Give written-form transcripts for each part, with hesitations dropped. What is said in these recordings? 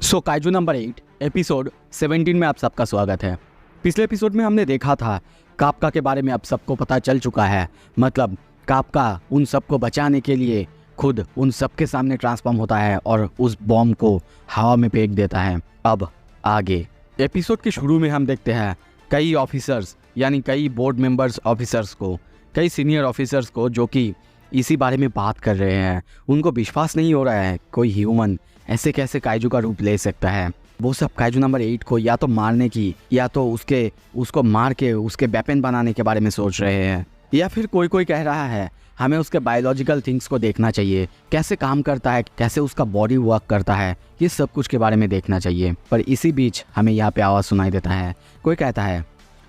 सो kaiju number 8 episode 17 में आप सबका स्वागत है। पिछले एपिसोड में हमने देखा था काफका के बारे में अब सबको पता चल चुका है। मतलब काफका उन सबको बचाने के लिए खुद उन सबके सामने ट्रांसफॉर्म होता है और उस बॉम्ब को हवा में फेंक देता है। अब आगे एपिसोड के शुरू में हम देखते हैं कई ऑफिसर्स यानी कई बोर्ड मेंबर्स ऑफिसर्स को, कई सीनियर ऑफिसर्स को जो कि इसी बारे में बात कर रहे हैं। उनको विश्वास नहीं हो रहा है कोई ह्यूमन ऐसे कैसे काइजू का रूप ले सकता है। वो सब काइजू नंबर 8 को या तो मारने की या तो उसको मार के उसके वेपन बनाने के बारे में सोच रहे हैं, या फिर कोई कह रहा है हमें उसके बायोलॉजिकल थिंग्स को देखना चाहिए, कैसे काम करता है, कैसे उसका बॉडी वर्क करता है, ये सब कुछ के बारे में देखना चाहिए। पर इसी बीच हमें यहाँ पे आवाज़ सुनाई देता है। कोई कहता है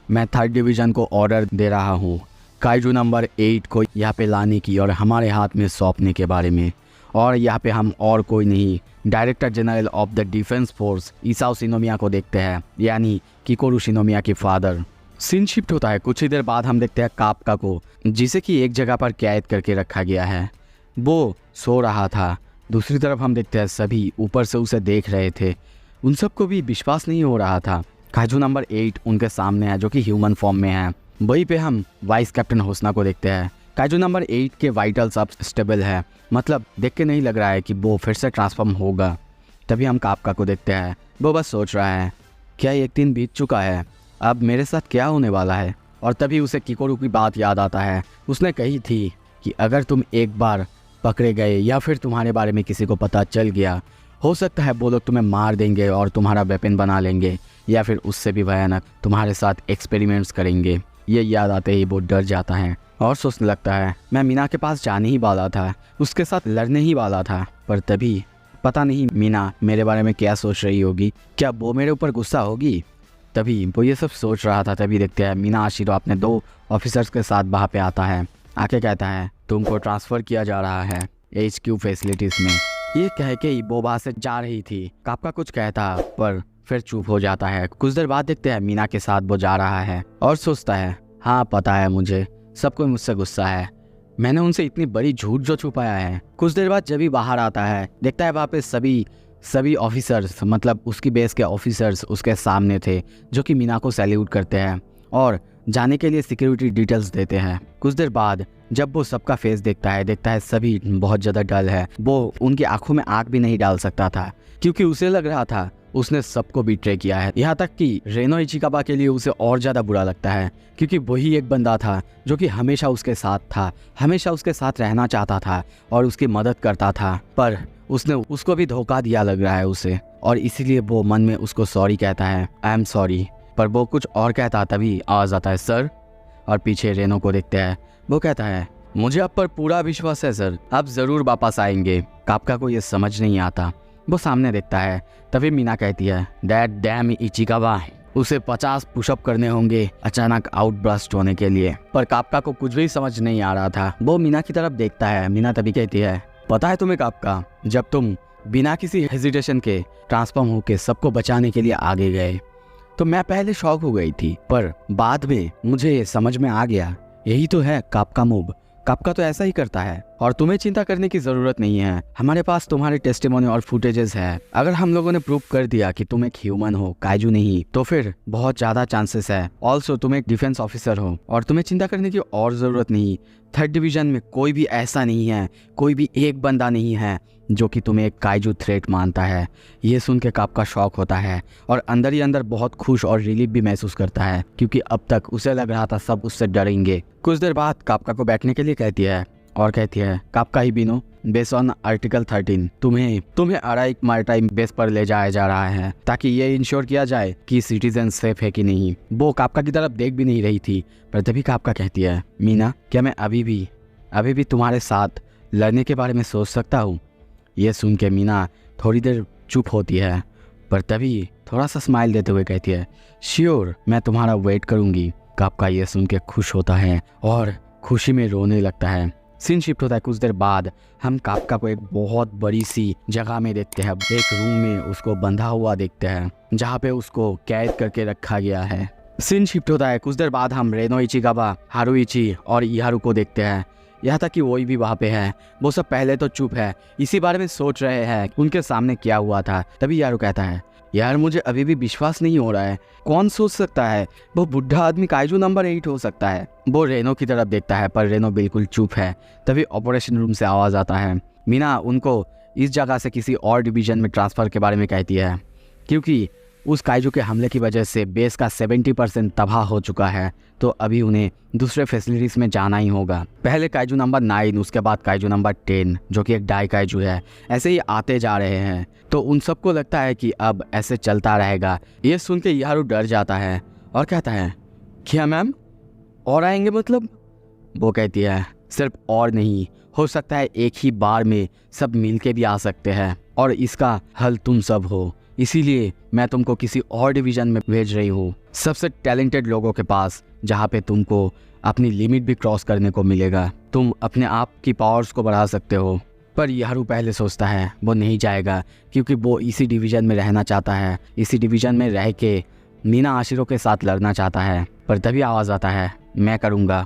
मैं 3rd डिवीज़न को ऑर्डर दे रहा हूँ काइजू नंबर 8 को यहाँ पे लाने की और हमारे हाथ में सौंपने के बारे में। और यहाँ पे हम और कोई नहीं, director general of the defence force Isao Shinomiya को देखते हैं, यानी किकोरू शिनोमिया के फादर। सीन शिफ्ट होता है। कुछ ही देर बाद हम देखते हैं काफका को, जिसे कि एक जगह पर कैद करके रखा गया है। वो सो रहा था। दूसरी तरफ हम देखते हैं सभी ऊपर से उसे देख रहे थे। उन सबको भी विश्वास नहीं हो रहा था। काइजू नंबर 8 उनके सामने है जो कि ह्यूमन फॉर्म में है। वहीं पे हम वाइस कैप्टन होसना को देखते हैं। काइजू नंबर 8 के वाइटल्स अब स्टेबल है, मतलब देख के नहीं लग रहा है कि वो फिर से ट्रांसफॉर्म होगा। तभी हम काफका को देखते हैं। वो बस सोच रहा है क्या एक दिन बीत चुका है, अब मेरे साथ क्या होने वाला है। और तभी उसे किकोरू की बात याद आता है। उसने कही थी कि अगर तुम एक बार पकड़े गए या फिर तुम्हारे बारे में किसी को पता चल गया, हो सकता है वो लोग तुम्हें मार देंगे और तुम्हारा वेपन बना लेंगे, या फिर उससे भी भयानक तुम्हारे साथ एक्सपेरिमेंट्स करेंगे। ये याद आते ही वो डर जाता है और सोचने लगता है मैं मीना के पास जाने ही वाला था, उसके साथ लड़ने ही वाला था। पर तभी पता नहीं मीना मेरे बारे में क्या सोच रही होगी, क्या वो मेरे ऊपर गुस्सा होगी। तभी वो ये सब सोच रहा था। तभी देखते हैं मीना आशिरो अपने 2 ऑफिसर्स के साथ वहाँ पे आता है। आके कहता है तुमको ट्रांसफ़र किया जा रहा है HQ फैसिलिटीज़ में। ये कह के ही वो वहाँ से जा रही थी। काफका कुछ कहता पर फिर चुप हो जाता है। कुछ देर बाद देखते हैं मीना के साथ वो जा रहा है और सोचता है हाँ पता है मुझे, सबको मुझसे गुस्सा है, मैंने उनसे इतनी बड़ी झूठ जो छुपाया है। कुछ देर बाद जब भी बाहर आता है देखता है वहाँ पे सभी ऑफिसर्स, मतलब उसकी बेस के ऑफिसर्स उसके सामने थे जो कि मीना को सैल्यूट करते हैं और जाने के लिए सिक्योरिटी डिटेल्स देते हैं। कुछ देर बाद जब वो सबका फेस देखता है सभी बहुत ज़्यादा डल है। वो उनकी आंखों में आंख भी नहीं डाल सकता था क्योंकि उसे लग रहा था उसने सबको बिट्रे किया है। यहाँ तक कि रेनो इचिकाबा के लिए उसे और ज़्यादा बुरा लगता है क्योंकि वही एक बंदा था जो कि हमेशा उसके साथ था, हमेशा उसके साथ रहना चाहता था और उसकी मदद करता था। पर उसने उसको भी धोखा दिया लग रहा है उसे, और इसीलिए वो मन में उसको सॉरी कहता है, आई एम सॉरी। पर वो कुछ और कहता तभी आवाज़ आता है सर, और पीछे रेनो को देखते हैं। वो कहता है मुझे आप पर पूरा विश्वास है सर, आप ज़रूर वापस आएंगे। काफका को ये समझ नहीं आता। वो सामने देखता है। तभी मीना कहती है दैट डैम इचिकाबा, उसे 50 पुशअप करने होंगे अचानक आउटब्रस्ट होने के लिए। पर काफका को कुछ भी समझ नहीं आ रहा था। वो मीना की तरफ देखता है। मीना तभी कहती है पता है तुम्हें काफका, जब तुम बिना किसी हेजिटेशन के ट्रांसफॉर्म होके सबको बचाने के लिए आगे गए तो मैं पहले शॉक हो गई थी, पर बाद में मुझे समझ में आ गया यही तो है काफका मूव। काफका तो ऐसा ही करता है और तुम्हें चिंता करने की जरूरत नहीं है। हमारे पास तुम्हारे टेस्टिमोनी और फुटेजेस है। अगर हम लोगों ने प्रूव कर दिया कि तुम एक ह्यूमन हो, काइजू नहीं, तो फिर बहुत ज्यादा चांसेस है ऑल्सो तुम एक डिफेंस ऑफिसर हो और तुम्हें चिंता करने की और जरूरत नहीं। 3rd डिवीजन में कोई भी ऐसा नहीं है, कोई भी एक बंदा नहीं है जो कि तुम्हें एक काइजू थ्रेट मानता है। ये सुन के काफका शॉक होता है और अंदर ही अंदर बहुत खुश और रिलीफ भी महसूस करता है क्योंकि अब तक उसे लग रहा था सब उससे डरेंगे। कुछ देर बाद काफका को बैठने के लिए कहती है और कहती है काफका हिबिनो, बेस ऑन आर्टिकल 13 तुम्हें अराइक मैरीटाइम बेस पर ले जाया जा रहा है ताकि ये इंश्योर किया जाए कि सिटीजन सेफ है कि नहीं। वो काफका की तरफ देख भी नहीं रही थी, पर तभी काफका कहती है मीना, क्या मैं अभी भी तुम्हारे साथ लड़ने के बारे में सोच सकता हूँ। ये सुन के मीना थोड़ी देर चुप होती है, पर तभी थोड़ा सा स्माइल देते हुए कहती है श्योर, मैं तुम्हारा वेट करूँगी। काफका ये सुन के खुश होता है और खुशी में रोने लगता है। सीन शिफ्ट होता है। कुछ देर बाद हम काफका को एक बहुत बड़ी सी जगह में देखते हैं। एक रूम में उसको बंधा हुआ देखते हैं जहाँ पे उसको कैद करके रखा गया है। सीन शिफ्ट होता है। कुछ देर बाद हम रेनो इचिकाबा, हारुइची और इहारू को देखते हैं। यहाँ तक कि वही भी वहाँ पे है। वो सब पहले तो चुप है, इसी बारे में सोच रहे हैं उनके सामने क्या हुआ था। तभी यारू कहता है, यार मुझे अभी भी विश्वास नहीं हो रहा है, कौन सोच सकता है वो बुढ़ा आदमी काइजू नंबर 8 हो सकता है। वो रेनो की तरफ देखता है पर रेनो बिल्कुल चुप है। तभी ऑपरेशन रूम से आवाज़ आता है। मीना उनको इस जगह से किसी और डिवीज़न में ट्रांसफ़र के बारे में कहती है, क्योंकि उस काइजू के हमले की वजह से बेस का 70% तबाह हो चुका है, तो अभी उन्हें दूसरे फैसिलिटीज़ में जाना ही होगा। पहले काइजू नंबर 9, उसके बाद काइजू नंबर 10 जो कि एक डाई काइजू है, ऐसे ही आते जा रहे हैं। तो उन सबको लगता है कि अब ऐसे चलता रहेगा। ये सुन के यारू डर जाता है और कहता है, क्या मैम और आएंगे मतलब? वो कहती है, सिर्फ और नहीं, हो सकता है एक ही बार में सब मिल के भी आ सकते हैं और इसका हल तुम सब हो, इसीलिए मैं तुमको किसी और डिवीज़न में भेज रही हूँ, सबसे टैलेंटेड लोगों के पास, जहाँ पे तुमको अपनी लिमिट भी क्रॉस करने को मिलेगा। तुम अपने आप की पावर्स को बढ़ा सकते हो। पर यारू पहले सोचता है वो नहीं जाएगा, क्योंकि वो इसी डिवीज़न में रहना चाहता है, इसी डिवीज़न में रह के मीना आशिरों के साथ लड़ना चाहता है। पर तभी आवाज़ आता है, मैं करूँगा।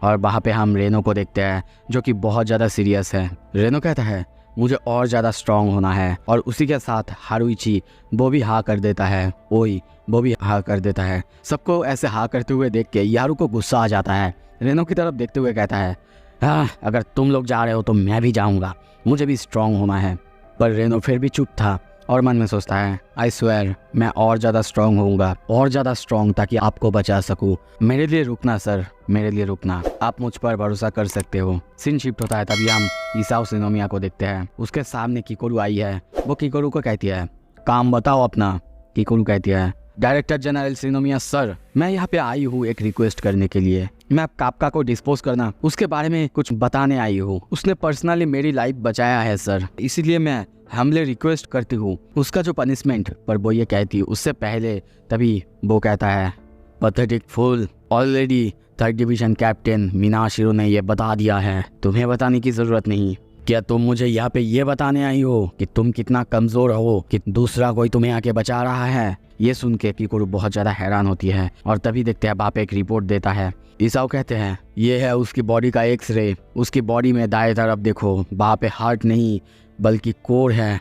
और वहाँ पे हम रेनो को देखते हैं जो कि बहुत ज़्यादा सीरियस है। रेनो कहता है, मुझे और ज़्यादा स्ट्रॉन्ग होना है। और उसी के साथ हारुइची वो भी हाँ कर देता है, ओई वो भी हाँ कर देता है। सबको ऐसे हाँ करते हुए देख के यारू को गुस्सा आ जाता है। रेनो की तरफ देखते हुए कहता है, हाँ अगर तुम लोग जा रहे हो तो मैं भी जाऊँगा, मुझे भी स्ट्रॉन्ग होना है। पर रेनो फिर भी चुप था और मन में सोचता है, आई स्वेयर मैं और ज़्यादा स्ट्रॉन्ग होऊंगा, और ज़्यादा स्ट्रॉन्ग, ताकि आपको बचा सकूं। मेरे लिए रुकना सर, मेरे लिए रुकना, आप मुझ पर भरोसा कर सकते हो। सीन शिफ्ट होता है, तभी हम इसाओ शिनोमिया को देखते हैं। उसके सामने किकोरू आई है। वो किकोरू को कहती है, काम बताओ अपना। किकोरू कहती है, डायरेक्टर जनरल शिनोमिया सर, मैं यहाँ पे आई हूँ एक रिक्वेस्ट करने के लिए। मैं काप्का को डिस्पोज करना, उसके बारे में कुछ बताने आई हूँ। उसने पर्सनली मेरी लाइफ बचाया है सर, इसीलिए मैं हमले रिक्वेस्ट करती हूँ उसका जो पनिशमेंट। पर वो ये कहती है उससे पहले, तभी वो कहता है, पैथेटिक फूल, ऑलरेडी 3rd डिवीजन कैप्टन मीनाशिरो ने ये बता दिया है, तुम्हें बताने की ज़रूरत नहीं। क्या तुम मुझे यहाँ पे ये बताने आई हो कि तुम कितना कमज़ोर हो कि दूसरा कोई तुम्हें आके बचा रहा है? ये सुन के किकोरू बहुत ज़्यादा हैरान होती है। और तभी देखते हैं बाप एक रिपोर्ट देता है। इसाओ कहते हैं, ये है उसकी बॉडी का एक्सरे। उसकी बॉडी में दाएं तरफ देखो, वहाँ पे हार्ट नहीं बल्कि कोर है।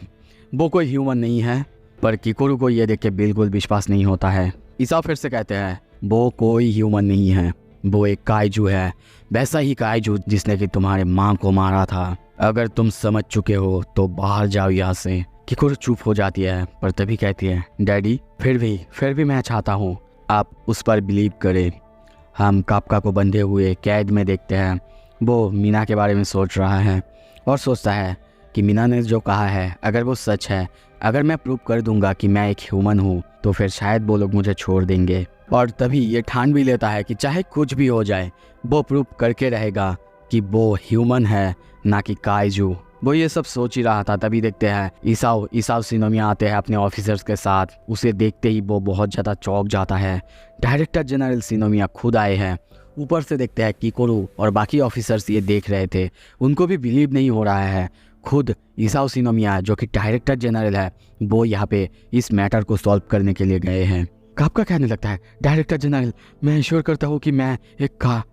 वो कोई ह्यूमन नहीं है। पर किकोरू को ये देख के बिल्कुल विश्वास नहीं होता है। इसाओ फिर से कहते हैं, वो कोई ह्यूमन नहीं है, वो एक काइजू है, वैसा ही काइजू जिसने कि तुम्हारे माँ को मारा था। अगर तुम समझ चुके हो तो बाहर जाओ यहाँ से। किकोरू चुप हो जाती है, पर तभी कहती है, डैडी फिर भी मैं चाहता हूँ आप उस पर बिलीव करें। हम काप्का को बंधे हुए कैद में देखते हैं। वो मीना के बारे में सोच रहा है और सोचता है कि मीना ने जो कहा है अगर वो सच है, अगर मैं प्रूव कर दूंगा कि मैं एक ह्यूमन हूँ, तो फिर शायद वो लोग मुझे छोड़ देंगे। और तभी ये ठान भी लेता है कि चाहे कुछ भी हो जाए, वो प्रूव करके रहेगा कि वो ह्यूमन है, ना कि काइजू। वो ये सब सोच ही रहा था। तभी देखते हैं इसाओ शिनोमिया आते हैं अपने ऑफिसर्स के साथ। उसे देखते ही वो बहुत ज़्यादा चौंक जाता है। डायरेक्टर जनरल शिनोमिया खुद आए हैं। ऊपर से देखते हैं किकोरू और बाकी ऑफिसर्स ये देख रहे थे, उनको भी बिलीव नहीं हो रहा है। खुद इसाओ शिनोमिया जो कि डायरेक्टर जनरल है, वो यहाँ पे इस मैटर को सॉल्व करने के लिए गए हैं। काप्का कहने लगता है, डायरेक्टर जनरल मैं इंश्योर करता हूँ कि मैं एक का।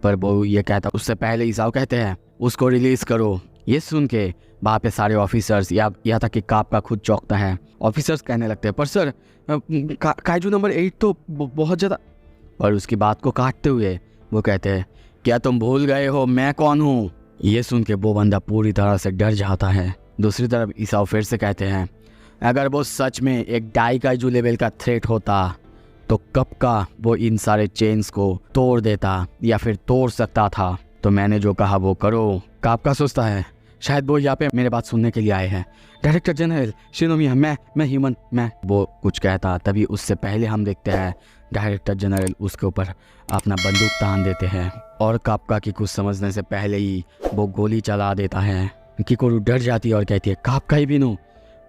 पर वो ये कहता, उससे पहले इसाओ कहते हैं, उसको रिलीज़ करो। ये सुन के वहाँ पे सारे ऑफिसर्स यहाँ तक कि काप्का खुद चौंकता है। ऑफिसर्स कहने लगते हैं, पर सर काइजू नंबर 8 तो बहुत ज़्यादा। और उसकी बात को काटते हुए वो कहते हैं, क्या तुम भूल गए हो मैं कौन हूँ? ये सुन के वो बंदा पूरी तरह से डर जाता है। दूसरी तरफ इसाओ फिर से कहते हैं, अगर वो सच में एक डाई काइजू लेवल का थ्रेट होता तो कब का वो इन सारे चेन्स को तोड़ देता या फिर तोड़ सकता था। तो मैंने जो कहा वो करो। काप्का सोचता है शायद वो यहाँ पे मेरे बात सुनने के लिए आए हैं। डायरेक्टर जनरल शिनोमिया, मैं ह्यूमन, मैं वो कुछ कहता। तभी उससे पहले हम देखते हैं डायरेक्टर जनरल उसके ऊपर अपना बंदूक तान देते हैं और काप्का की कुछ समझने से पहले ही वो गोली चला देता है। किकोरू डर जाती है और कहती है, काप्का ही बिनू।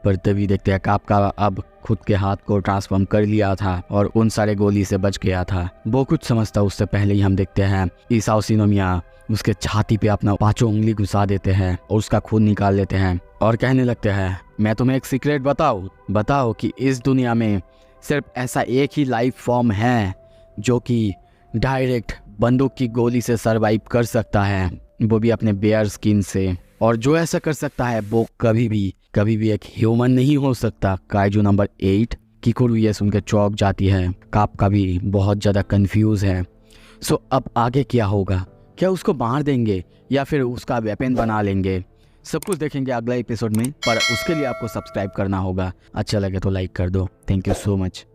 पर तभी देखते हैं काप्का अब खुद के हाथ को ट्रांसफॉर्म कर लिया था और उन सारे गोली से बच गया था। वो कुछ समझता उससे पहले ही हम देखते हैं इसाओ शिनोमिया उसके छाती पे अपना 5 उंगली घुसा देते हैं और उसका खून निकाल लेते हैं और कहने लगते हैं, मैं तुम्हें एक सीक्रेट बताओ कि इस दुनिया में सिर्फ ऐसा एक ही लाइफ फॉर्म है जो कि डायरेक्ट बंदूक की गोली से सरवाइव कर सकता है। वो भी अपने बेयर स्किन से। और जो ऐसा कर सकता है वो कभी भी एक ह्यूमन नहीं हो सकता। काइजू नंबर 8 किकुरु ये सुन के चौंक जाती है। काप्का भी बहुत ज़्यादा कंफ्यूज है। सो अब आगे क्या होगा? क्या उसको मार देंगे या फिर उसका वेपन बना लेंगे? सब कुछ देखेंगे अगला एपिसोड में, पर उसके लिए आपको सब्सक्राइब करना होगा। अच्छा लगे तो लाइक कर दो। Thank you so much.